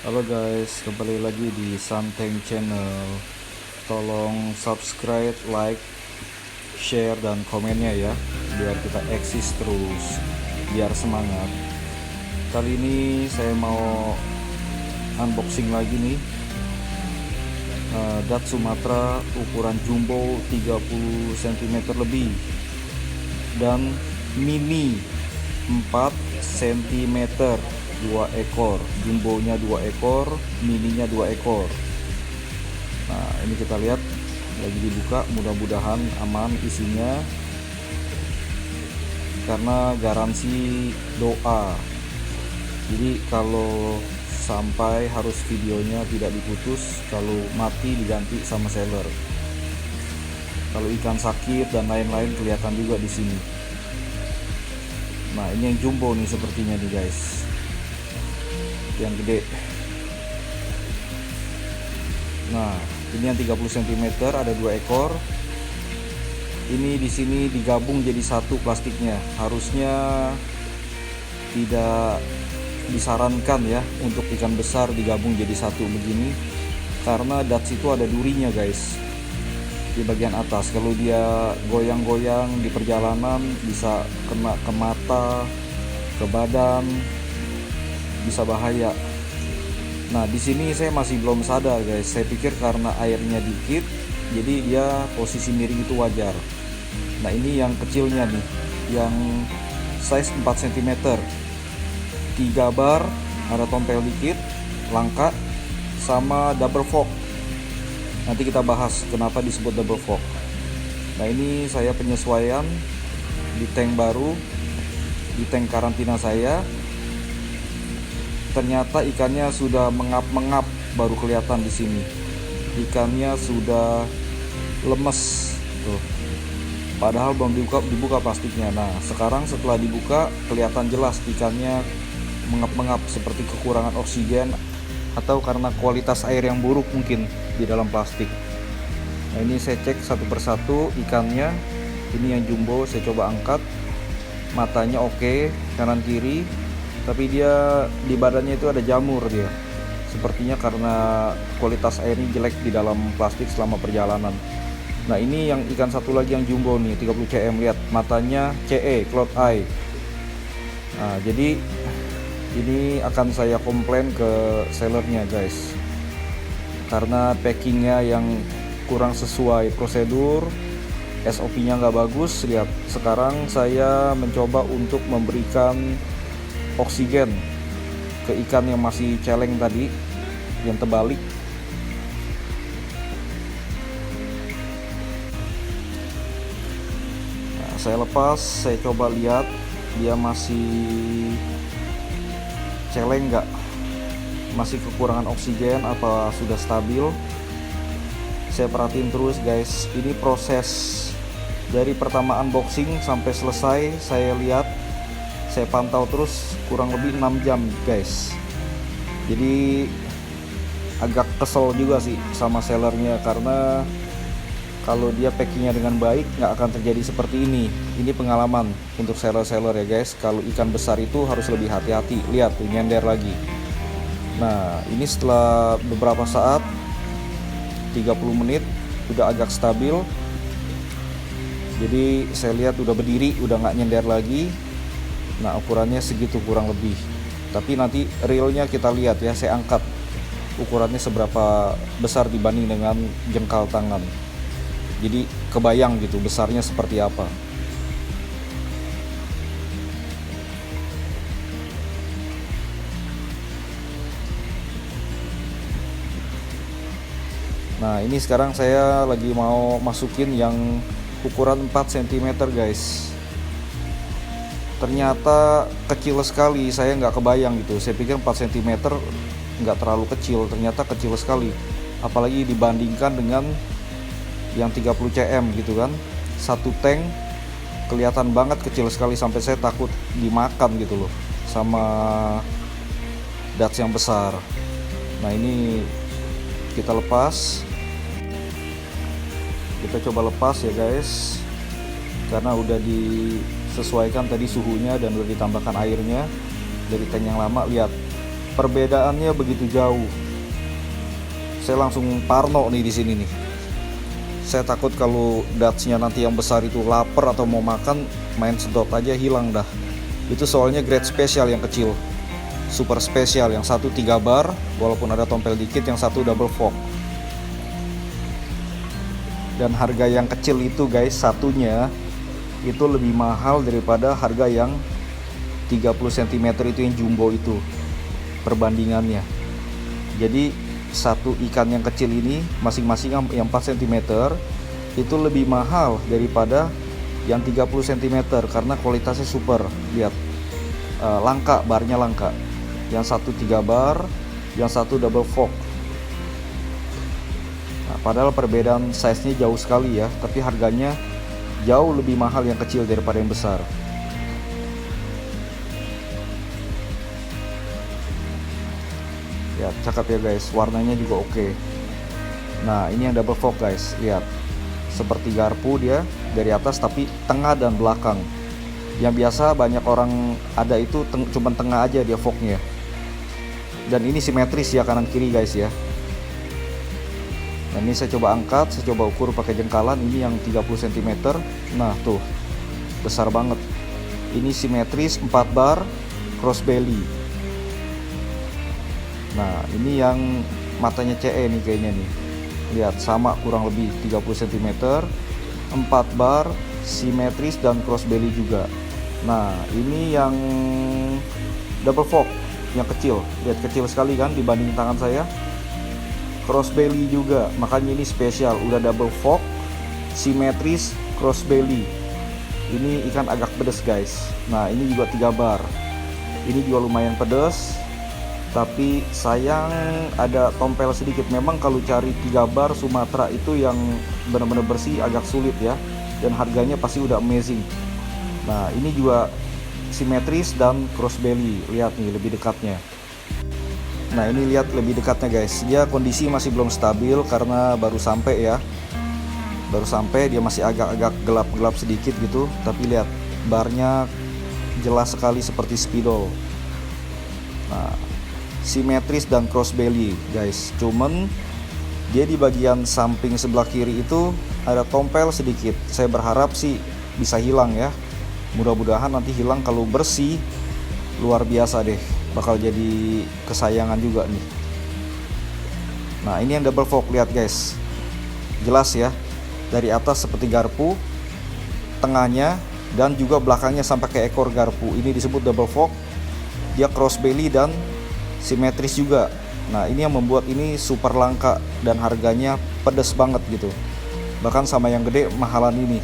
Halo guys, kembali lagi di Santeng Channel. Tolong subscribe, like, share, dan komennya ya, biar kita eksis terus, biar semangat. Kali ini saya mau unboxing lagi nih, Dat Sumatra ukuran jumbo 30 cm lebih dan mini 4 cm, 2 ekor, jumbonya 2 ekor, mininya 2 ekor. Nah, ini kita lihat lagi dibuka, mudah-mudahan aman isinya karena garansi doa. Jadi kalau sampai harus videonya tidak diputus, kalau mati diganti sama seller. Kalau ikan sakit dan lain-lain kelihatan juga di sini. Nah, ini yang jumbo nih sepertinya nih guys. Yang gede. Nah, ini yang 30 cm, ada 2 ekor. Ini di sini digabung jadi satu plastiknya. Harusnya tidak disarankan ya untuk ikan besar digabung jadi satu begini, karena dats itu ada durinya guys di bagian atas. Kalau dia goyang-goyang di perjalanan bisa kena ke mata, ke badan, bisa bahaya. Nah, di sini saya masih belum sadar guys. Saya pikir karena airnya dikit, jadi dia posisi miring itu wajar. Nah, ini yang kecilnya nih, yang size 4 cm, 3 bar, ada tompel dikit, langka, sama double fork. Nanti kita bahas kenapa disebut double fork. Nah, ini saya penyesuaian di tank baru, di tank karantina saya. Ternyata ikannya sudah mengap-mengap, baru kelihatan di sini. Ikannya sudah lemes tuh. Padahal belum dibuka plastiknya. Nah, sekarang setelah dibuka kelihatan jelas ikannya mengap-mengap, seperti kekurangan oksigen atau karena kualitas air yang buruk mungkin di dalam plastik. Nah, ini saya cek satu persatu ikannya. Ini yang jumbo, saya coba angkat. Matanya oke, kanan kiri, tapi dia di badannya itu ada jamur dia. Sepertinya karena kualitas airnya jelek di dalam plastik selama perjalanan. Nah, ini yang ikan satu lagi yang jumbo nih, 30 cm, lihat matanya CE, cloud eye. Nah, jadi ini akan saya komplain ke sellernya guys, karena packingnya yang kurang sesuai prosedur, SOP-nya nggak bagus. Lihat, sekarang saya mencoba untuk memberikan oksigen ke ikan yang masih celeng tadi, yang terbalik. Nah, saya lepas, saya coba lihat dia masih celeng nggak, masih kekurangan oksigen apa sudah stabil. Saya perhatiin terus guys, ini proses dari pertama unboxing sampai selesai saya lihat, saya pantau terus kurang lebih 6 jam guys. Jadi agak kesel juga sih sama sellernya, karena kalau dia packingnya dengan baik nggak akan terjadi seperti ini. Ini pengalaman untuk seller-seller ya guys. Kalau ikan besar itu harus lebih hati-hati. Lihat tuh, nyender lagi. Nah, ini setelah beberapa saat, 30 menit, udah agak stabil. Jadi saya lihat udah berdiri, udah nggak nyender lagi. Nah, ukurannya segitu kurang lebih. Tapi nanti realnya kita lihat ya, saya angkat ukurannya seberapa besar dibanding dengan jengkal tangan. Jadi kebayang gitu besarnya seperti apa. Nah, ini sekarang saya lagi mau masukin yang ukuran 4 cm guys. Ternyata kecil sekali, saya nggak kebayang gitu. Saya pikir 4 cm nggak terlalu kecil, ternyata kecil sekali. Apalagi dibandingkan dengan yang 30 cm gitu kan. Satu tank kelihatan banget kecil sekali, sampai saya takut dimakan gitu loh sama dats yang besar. Nah, ini kita lepas. Kita coba lepas ya guys, karena udah disesuaikan tadi suhunya dan udah ditambahkan airnya dari tank yang lama. Lihat, Perbedaannya begitu jauh. Saya langsung parno nih di sini nih. Saya takut kalau Dutch-nya nanti yang besar itu lapar atau mau makan, main sedot aja hilang dah. Itu soalnya grade spesial yang kecil, super spesial. Yang satu 3 bar walaupun ada tompel dikit, yang satu double fork. Dan harga yang kecil itu guys, satunya itu lebih mahal daripada harga yang 30 cm itu yang jumbo itu, perbandingannya. Jadi satu ikan yang kecil ini masing-masing yang 4 cm itu lebih mahal daripada yang 30 cm karena kualitasnya super. Lihat, langka, barnya langka. Yang satu 3 bar, yang satu double fork. Nah, padahal perbedaan size-nya jauh sekali ya, tapi harganya jauh lebih mahal yang kecil daripada yang besar. Ya, cakep ya guys, warnanya juga oke. Nah, ini yang double fork guys, lihat. Seperti garpu dia dari atas tapi tengah dan belakang. Yang biasa banyak orang ada itu cuman tengah aja dia forknya. Dan ini simetris ya kanan kiri guys ya. Nah, ini saya coba angkat, saya coba ukur pakai jengkalan. Ini yang 30 cm. Nah tuh, besar banget. Ini simetris 4 bar cross belly. Nah, ini yang matanya CE nih kayaknya nih. Lihat, sama kurang lebih 30 cm, 4 bar, simetris dan cross belly juga. Nah, ini yang double fork, yang kecil. Lihat, kecil sekali kan dibanding tangan saya. Cross belly juga, makanya ini spesial. Udah double fork, simetris, cross belly. Ini ikan agak pedas guys. Nah, ini juga 3 bar. Ini juga lumayan pedas, tapi sayang ada tompel sedikit. Memang kalau cari 3 bar Sumatera itu yang benar-benar bersih agak sulit ya, dan harganya pasti udah amazing. Nah, ini juga simetris dan cross belly. Lihat nih lebih dekatnya. Nah, ini lihat lebih dekatnya guys. Dia kondisi masih belum stabil karena baru sampai ya. Baru sampai, dia masih agak-agak gelap-gelap sedikit gitu. Tapi lihat, barnya jelas sekali seperti spidol. Nah, simetris dan cross belly guys. Cuman dia di bagian samping sebelah kiri itu ada tompel sedikit. Saya berharap sih bisa hilang ya. Mudah-mudahan nanti hilang. Kalau bersih luar biasa deh, bakal jadi kesayangan juga nih. Nah, ini yang double fork, lihat guys. Jelas ya. Dari atas seperti garpu, tengahnya dan juga belakangnya sampai ke ekor garpu. Ini disebut double fork. Dia cross belly dan simetris juga. Nah, ini yang membuat ini super langka dan harganya pedes banget gitu. Bahkan sama yang gede mahalan ini.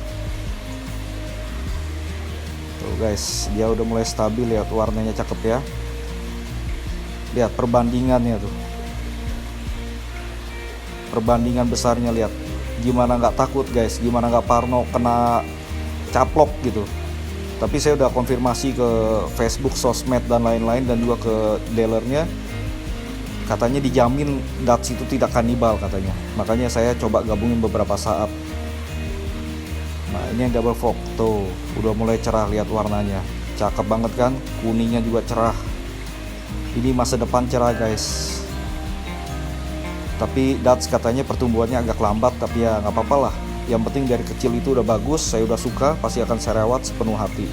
Tuh guys, dia udah mulai stabil, lihat warnanya cakep ya. Lihat perbandingannya tuh. Perbandingan besarnya lihat. Gimana nggak takut guys, gimana nggak parno kena caplok gitu. Tapi saya udah konfirmasi ke Facebook, sosmed dan lain-lain, dan juga ke dealernya. Katanya dijamin Dutch itu tidak kanibal katanya. Makanya saya coba gabungin beberapa saat. Nah, ini yang double fork tuh, udah mulai cerah, lihat warnanya. Cakep banget kan, kuningnya juga cerah. Ini masa depan cerah guys. Tapi Dutch katanya pertumbuhannya agak lambat, tapi ya nggak apa-apa lah. Yang penting dari kecil itu udah bagus, saya udah suka, pasti akan saya rawat sepenuh hati.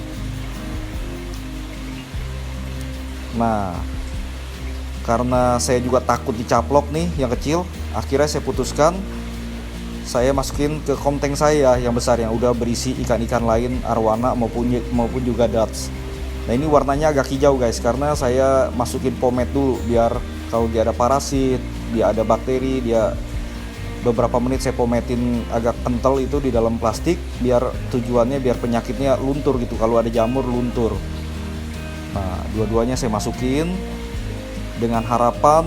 Nah, karena saya juga takut dicaplok nih yang kecil, akhirnya saya putuskan saya masukin ke konteng saya yang besar yang udah berisi ikan-ikan lain arwana maupun juga Dutch. Nah, ini warnanya agak hijau guys, karena saya masukin pomade dulu biar kalau dia ada parasit, dia ada bakteri, dia beberapa menit saya pometin agak kental itu di dalam plastik, biar tujuannya biar penyakitnya luntur gitu, kalau ada jamur luntur. Nah, dua-duanya saya masukin dengan harapan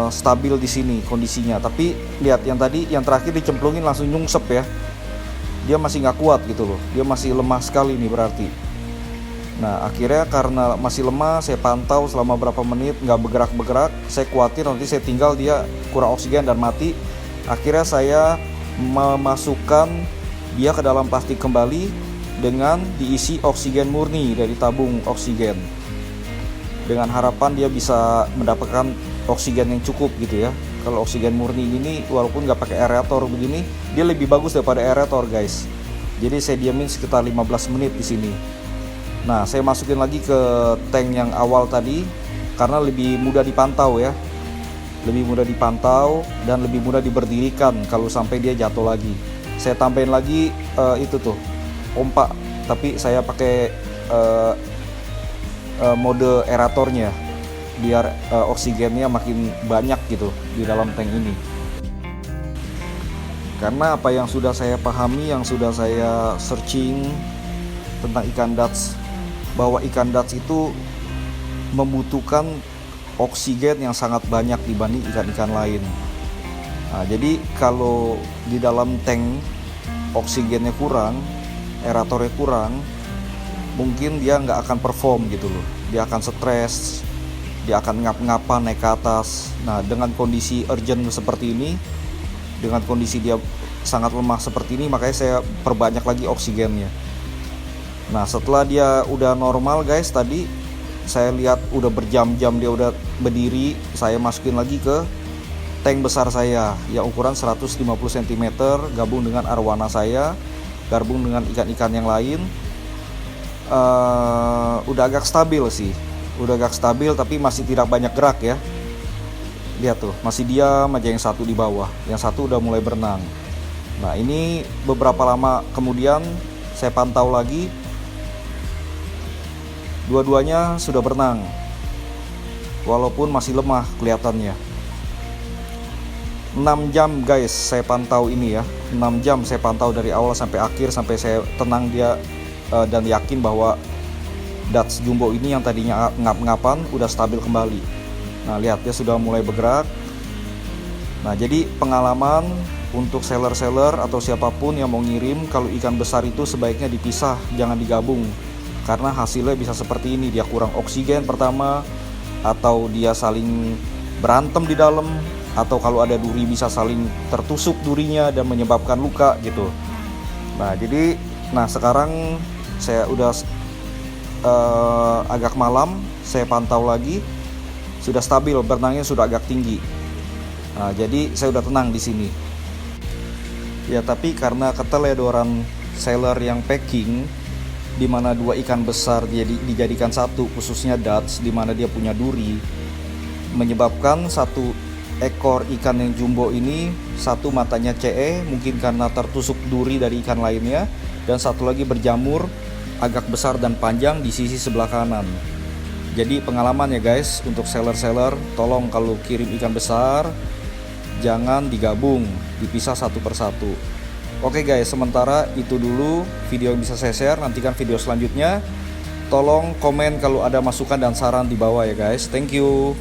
stabil di sini kondisinya. Tapi lihat yang tadi, yang terakhir dicemplungin langsung nyungsep ya, dia masih nggak kuat gitu loh, dia masih lemah sekali nih berarti. Nah, akhirnya karena masih lemah, saya pantau selama berapa menit nggak bergerak-bergerak. Saya khawatir nanti saya tinggal dia kurang oksigen dan mati. Akhirnya saya memasukkan dia ke dalam plastik kembali dengan diisi oksigen murni dari tabung oksigen. dengan harapan dia bisa mendapatkan oksigen yang cukup gitu ya. Kalau oksigen murni ini walaupun nggak pakai aerator begini, dia lebih bagus daripada aerator guys. Jadi saya diamin sekitar 15 menit di sini. Nah, saya masukin lagi ke tank yang awal tadi karena lebih mudah dipantau ya. Lebih mudah dipantau dan lebih mudah diberdirikan kalau sampai dia jatuh lagi. Saya tambahin lagi itu tuh pompa, tapi saya pakai mode aeratornya biar oksigennya makin banyak gitu di dalam tank ini. Karena apa yang sudah saya pahami, yang sudah saya searching tentang ikan Dutch, bahwa ikan Dutch itu membutuhkan oksigen yang sangat banyak dibanding ikan-ikan lain. Nah, jadi kalau di dalam tank oksigennya kurang, aeratornya kurang, mungkin dia nggak akan perform gitu loh. Dia akan stres, dia akan ngap-ngapan naik ke atas. Nah, dengan kondisi urgent seperti ini, dengan kondisi dia sangat lemah seperti ini, makanya saya perbanyak lagi oksigennya. Nah, setelah dia udah normal guys, tadi saya lihat udah berjam-jam dia udah berdiri, saya masukin lagi ke tank besar saya yang ukuran 150 cm, gabung dengan arwana saya, gabung dengan ikan-ikan yang lain. Udah agak stabil sih, tapi masih tidak banyak gerak ya. Lihat tuh, masih diam aja yang satu di bawah, yang satu udah mulai berenang. Nah, ini beberapa lama kemudian saya pantau lagi, dua-duanya sudah berenang walaupun masih lemah kelihatannya. 6 jam guys saya pantau ini ya, 6 jam saya pantau dari awal sampai akhir, sampai saya tenang dia dan yakin bahwa Dutch Jumbo ini yang tadinya ngap-ngapan udah stabil kembali. Nah, lihat dia sudah mulai bergerak. Nah, jadi pengalaman untuk seller-seller atau siapapun yang mau ngirim, kalau ikan besar itu sebaiknya dipisah, jangan digabung. Karena hasilnya bisa seperti ini, dia kurang oksigen pertama, atau dia saling berantem di dalam, atau kalau ada duri bisa saling tertusuk durinya dan menyebabkan luka gitu. Nah, jadi sekarang saya udah agak malam, saya pantau lagi, sudah stabil, berenangnya sudah agak tinggi. Nah, jadi saya udah tenang di sini. Ya, tapi karena keteledoran seller yang packing, di mana dua ikan besar dijadikan satu, khususnya Dutch, di mana dia punya duri, menyebabkan satu ekor ikan yang jumbo ini, satu matanya CE, mungkin karena tertusuk duri dari ikan lainnya, dan satu lagi berjamur agak besar dan panjang di sisi sebelah kanan. Jadi pengalaman ya guys, untuk seller-seller, tolong kalau kirim ikan besar jangan digabung, dipisah satu persatu. Oke guys, sementara itu dulu video yang bisa saya share. Nantikan video selanjutnya. Tolong komen kalau ada masukan dan saran di bawah ya guys. Thank you.